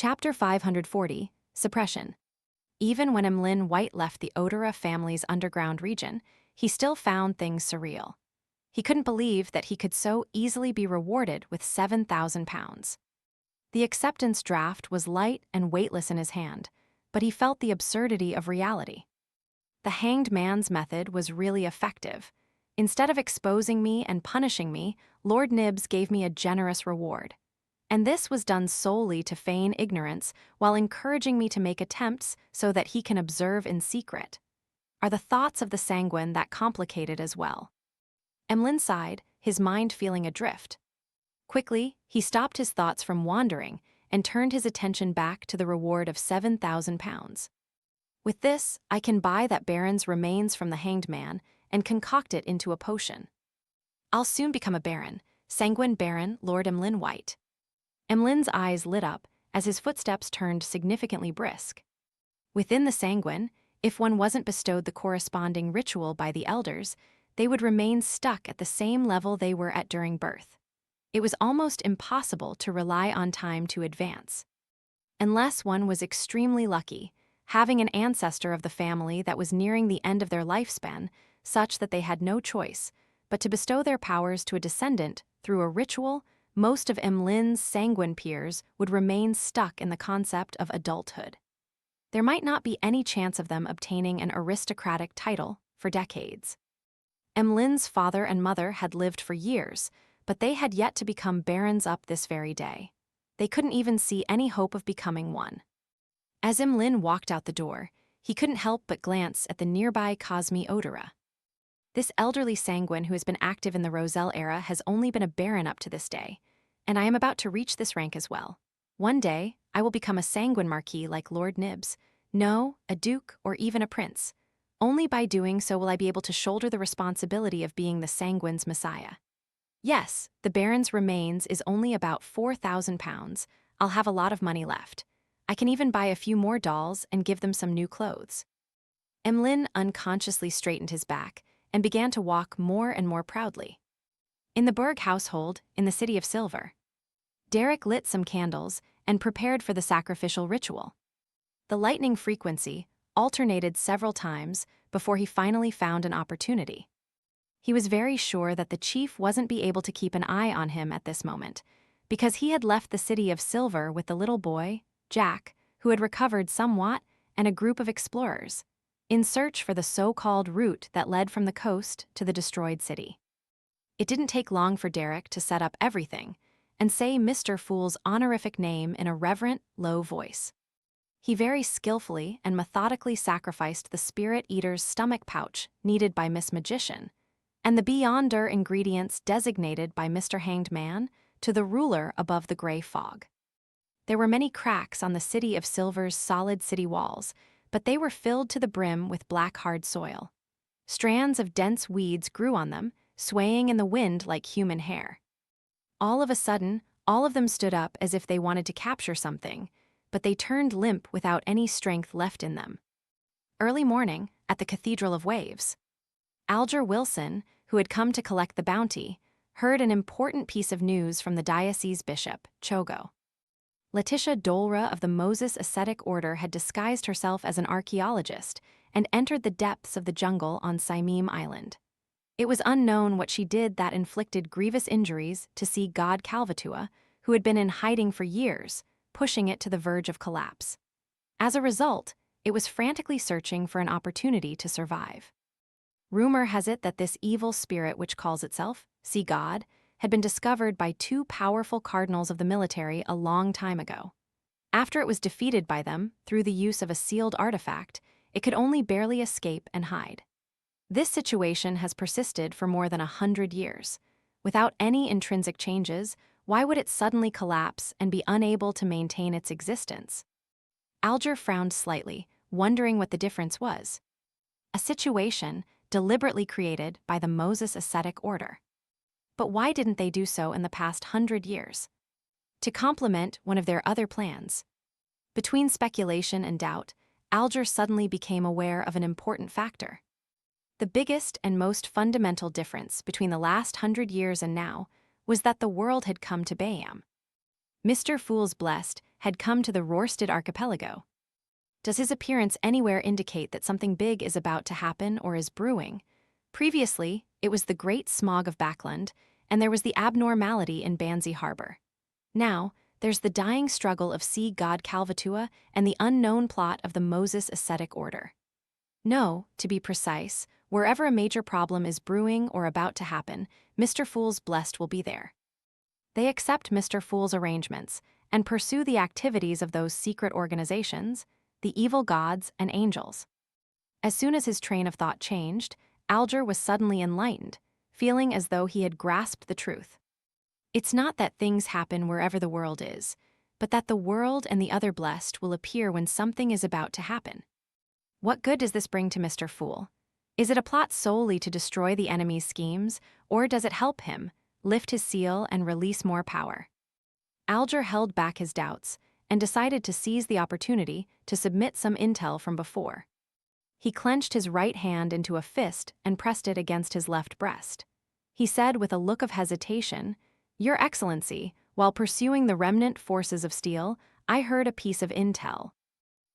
Chapter 540, Suppression. Even when Emlyn White left the Odora family's underground region, he still found things surreal. He couldn't believe that he could so easily be rewarded with £7,000. The acceptance draft was light and weightless in his hand, but he felt the absurdity of reality. The hanged man's method was really effective. Instead of exposing me and punishing me, Lord Nibs gave me a generous reward. And this was done solely to feign ignorance while encouraging me to make attempts so that he can observe in secret. Are the thoughts of the sanguine that complicated as well? Emlyn sighed, his mind feeling adrift. Quickly, he stopped his thoughts from wandering and turned his attention back to the reward of £7,000. With this, I can buy that baron's remains from the hanged man and concoct it into a potion. I'll soon become a baron, sanguine Baron Lord Emlyn White. Emlyn's eyes lit up as his footsteps turned significantly brisk. Within the sanguine, if one wasn't bestowed the corresponding ritual by the elders, they would remain stuck at the same level they were at during birth. It was almost impossible to rely on time to advance. Unless one was extremely lucky, having an ancestor of the family that was nearing the end of their lifespan, such that they had no choice but to bestow their powers to a descendant through a ritual. Most of Emlyn's sanguine peers would remain stuck in the concept of adulthood. There might not be any chance of them obtaining an aristocratic title for decades. Emlyn's father and mother had lived for years, but they had yet to become barons up this very day. They couldn't even see any hope of becoming one. As Emlyn walked out the door, he couldn't help but glance at the nearby Cosme Odora. This elderly sanguine who has been active in the Roselle era has only been a baron up to this day, and I am about to reach this rank as well. One day, I will become a sanguine marquis like Lord Nibs. No, a duke or even a prince. Only by doing so will I be able to shoulder the responsibility of being the sanguine's messiah. Yes, the baron's remains is only about £4,000. I'll have a lot of money left. I can even buy a few more dolls and give them some new clothes. Emlyn unconsciously straightened his back and began to walk more and more proudly. In the Berg household, in the City of Silver, Derek lit some candles and prepared for the sacrificial ritual. The lightning frequency alternated several times before he finally found an opportunity. He was very sure that the chief wasn't be able to keep an eye on him at this moment, because he had left the City of Silver with the little boy, Jack, who had recovered somewhat, and a group of explorers, in search for the so-called route that led from the coast to the destroyed city. It didn't take long for Derek to set up everything and say Mr. Fool's honorific name in a reverent, low voice. He very skillfully and methodically sacrificed the Spirit Eater's stomach pouch needed by Miss Magician, and the Beyonder ingredients designated by Mr. Hanged Man to the ruler above the gray fog. There were many cracks on the City of Silver's solid city walls, but they were filled to the brim with black hard soil. Strands of dense weeds grew on them, swaying in the wind like human hair. All of a sudden, all of them stood up as if they wanted to capture something, but they turned limp without any strength left in them. Early morning, at the Cathedral of Waves, Alger Wilson, who had come to collect the bounty, heard an important piece of news from the diocese bishop, Chogo. Letitia Dolra of the Moses Ascetic Order had disguised herself as an archaeologist and entered the depths of the jungle on Saimim Island. It was unknown what she did that inflicted grievous injuries to see God Calvatua, who had been in hiding for years, pushing it to the verge of collapse. As a result, it was frantically searching for an opportunity to survive. Rumor has it that this evil spirit which calls itself See God had been discovered by two powerful cardinals of the military a long time ago. After it was defeated by them through the use of a sealed artifact, it could only barely escape and hide. This situation has persisted for more than 100 years. Without any intrinsic changes, why would it suddenly collapse and be unable to maintain its existence? Alger frowned slightly, wondering what the difference was. A situation deliberately created by the Moses Ascetic Order. But why didn't they do so in the past 100 years? To complement one of their other plans. Between speculation and doubt, Alger suddenly became aware of an important factor. The biggest and most fundamental difference between the last 100 years and now was that the world had come to Bayam. Mr. Fool's Blessed had come to the Rørsted archipelago. Does his appearance anywhere indicate that something big is about to happen or is brewing? Previously, it was the Great Smog of Backland, and there was the abnormality in Bansi Harbor. Now, there's the dying struggle of sea god Kalvatua and the unknown plot of the Moses ascetic order. No, to be precise, wherever a major problem is brewing or about to happen, Mr. Fool's blessed will be there. They accept Mr. Fool's arrangements and pursue the activities of those secret organizations, the evil gods and angels. As soon as his train of thought changed, Alger was suddenly enlightened, feeling as though he had grasped the truth. It's not that things happen wherever the world is, but that the world and the other blessed will appear when something is about to happen. What good does this bring to Mr. Fool? Is it a plot solely to destroy the enemy's schemes, or does it help him lift his seal and release more power? Alger held back his doubts and decided to seize the opportunity to submit some intel from before. He clenched his right hand into a fist and pressed it against his left breast. He said with a look of hesitation, "Your Excellency, while pursuing the remnant forces of steel, I heard a piece of intel."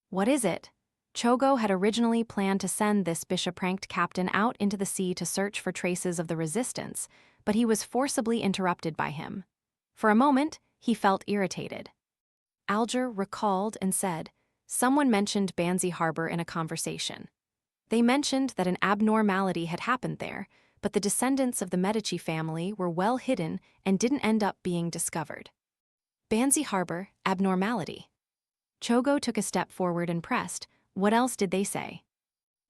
"What is it?" Chogo had originally planned to send this bishop-ranked captain out into the sea to search for traces of the resistance, but he was forcibly interrupted by him. For a moment, he felt irritated. Alger recalled and said, "Someone mentioned Bansi Harbor in a conversation. They mentioned that an abnormality had happened there, but the descendants of the Medici family were well hidden and didn't end up being discovered." Bansi Harbor, abnormality. Chogo took a step forward and pressed, "What else did they say?"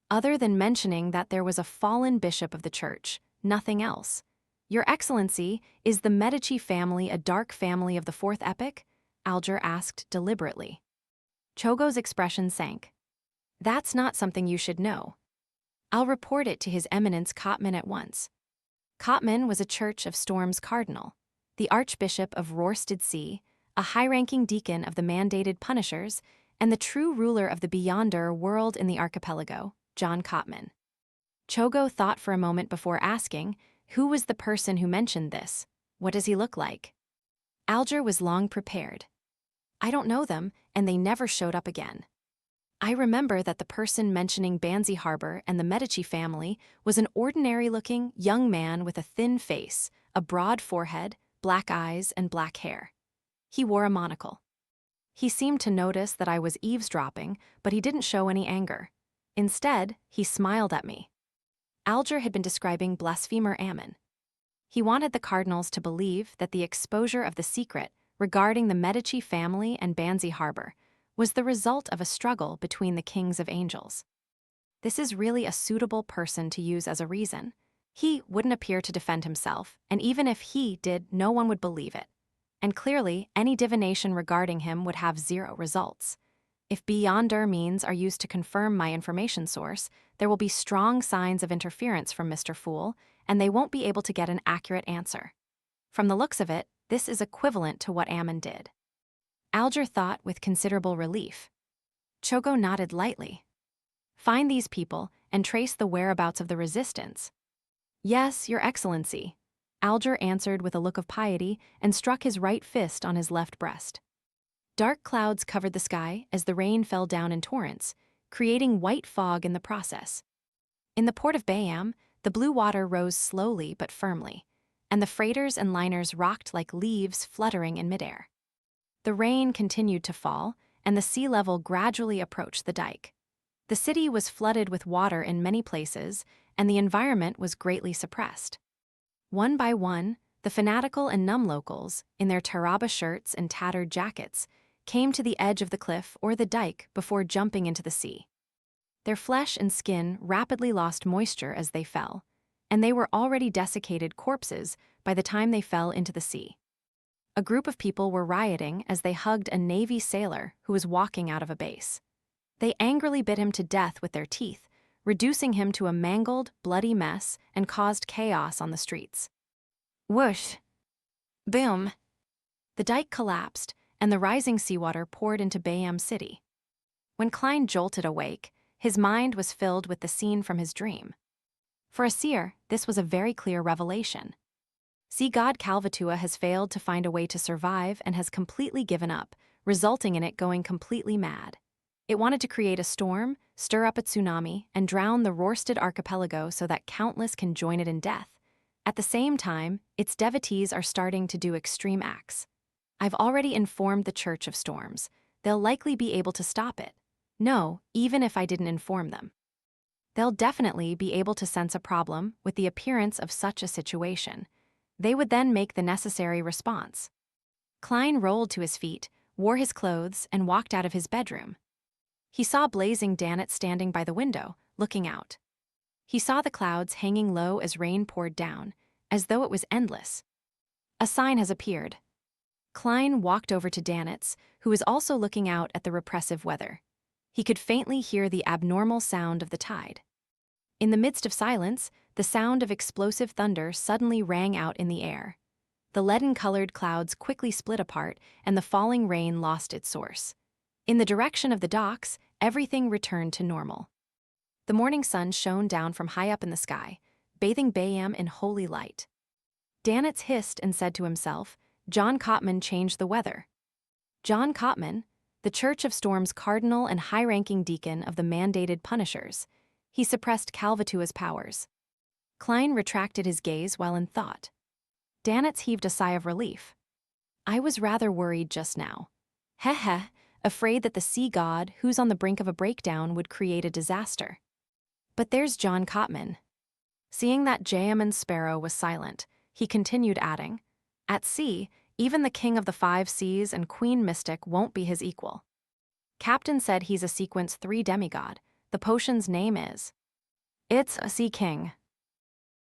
"Other than mentioning that there was a fallen bishop of the church, nothing else. Your Excellency, is the Medici family a dark family of the fourth epoch?" Alger asked deliberately. Chogo's expression sank. "That's not something you should know. I'll report it to His Eminence Kottmann at once." Kottmann was a Church of Storm's cardinal, the Archbishop of Rørsted Sea, a high-ranking deacon of the mandated Punishers, and the true ruler of the Beyonder world in the archipelago, John Kottmann. Chogo thought for a moment before asking, who was the person who mentioned this? What does he look like? Alger was long prepared. "I don't know them, and they never showed up again. I remember that the person mentioning Bansi Harbor and the Medici family was an ordinary-looking young man with a thin face, a broad forehead, black eyes, and black hair. He wore a monocle. He seemed to notice that I was eavesdropping, but he didn't show any anger. Instead, he smiled at me." Alger had been describing blasphemer Ammon. He wanted the cardinals to believe that the exposure of the secret regarding the Medici family and Bansi Harbor was the result of a struggle between the kings of angels. This is really a suitable person to use as a reason. He wouldn't appear to defend himself, and even if he did, no one would believe it. And clearly, any divination regarding him would have zero results. If Beyonder means are used to confirm my information source, there will be strong signs of interference from Mr. Fool, and they won't be able to get an accurate answer. From the looks of it, this is equivalent to what Ammon did. Alger thought with considerable relief. Chogo nodded lightly. "Find these people and trace the whereabouts of the resistance." "Yes, Your Excellency," Alger answered with a look of piety and struck his right fist on his left breast. Dark clouds covered the sky as the rain fell down in torrents, creating white fog in the process. In the port of Bayam, the blue water rose slowly but firmly, and the freighters and liners rocked like leaves fluttering in midair. The rain continued to fall, and the sea level gradually approached the dike. The city was flooded with water in many places, and the environment was greatly suppressed. One by one, the fanatical and numb locals, in their taraba shirts and tattered jackets, came to the edge of the cliff or the dike before jumping into the sea. Their flesh and skin rapidly lost moisture as they fell, and they were already desiccated corpses by the time they fell into the sea. A group of people were rioting as they hugged a Navy sailor who was walking out of a base. They angrily bit him to death with their teeth, reducing him to a mangled, bloody mess, and caused chaos on the streets. Whoosh! Boom! The dike collapsed, and the rising seawater poured into Bayam City. When Klein jolted awake, his mind was filled with the scene from his dream. For a seer, this was a very clear revelation. Sea god Kalvatua has failed to find a way to survive and has completely given up, resulting in it going completely mad. It wanted to create a storm, stir up a tsunami, and drown the Rørsted archipelago so that countless can join it in death. At the same time, its devotees are starting to do extreme acts. I've already informed the Church of Storms. They'll likely be able to stop it. No, even if I didn't inform them. They'll definitely be able to sense a problem with the appearance of such a situation. They would then make the necessary response. Klein rolled to his feet, wore his clothes, and walked out of his bedroom. He saw blazing Danit standing by the window, looking out. He saw the clouds hanging low as rain poured down, as though it was endless. A sign has appeared. Klein walked over to Danitz, who was also looking out at the repressive weather. He could faintly hear the abnormal sound of the tide. In the midst of silence, the sound of explosive thunder suddenly rang out in the air. The leaden-colored clouds quickly split apart, and the falling rain lost its source. In the direction of the docks, everything returned to normal. The morning sun shone down from high up in the sky, bathing Bayam in holy light. Danitz hissed and said to himself, John Cotman changed the weather. John Cotman, the Church of Storms cardinal and high-ranking deacon of the mandated Punishers, he suppressed Kalvatua's powers. Klein retracted his gaze while in thought. Danitz heaved a sigh of relief. I was rather worried just now. Heh, afraid that the sea god, who's on the brink of a breakdown, would create a disaster. But there's John Cotman. Seeing that Jayaman Sparrow was silent, he continued adding, at sea, even the king of the 5 seas and queen mystic won't be his equal. Captain said he's a sequence 3 demigod. The potion's name is. It's a sea king.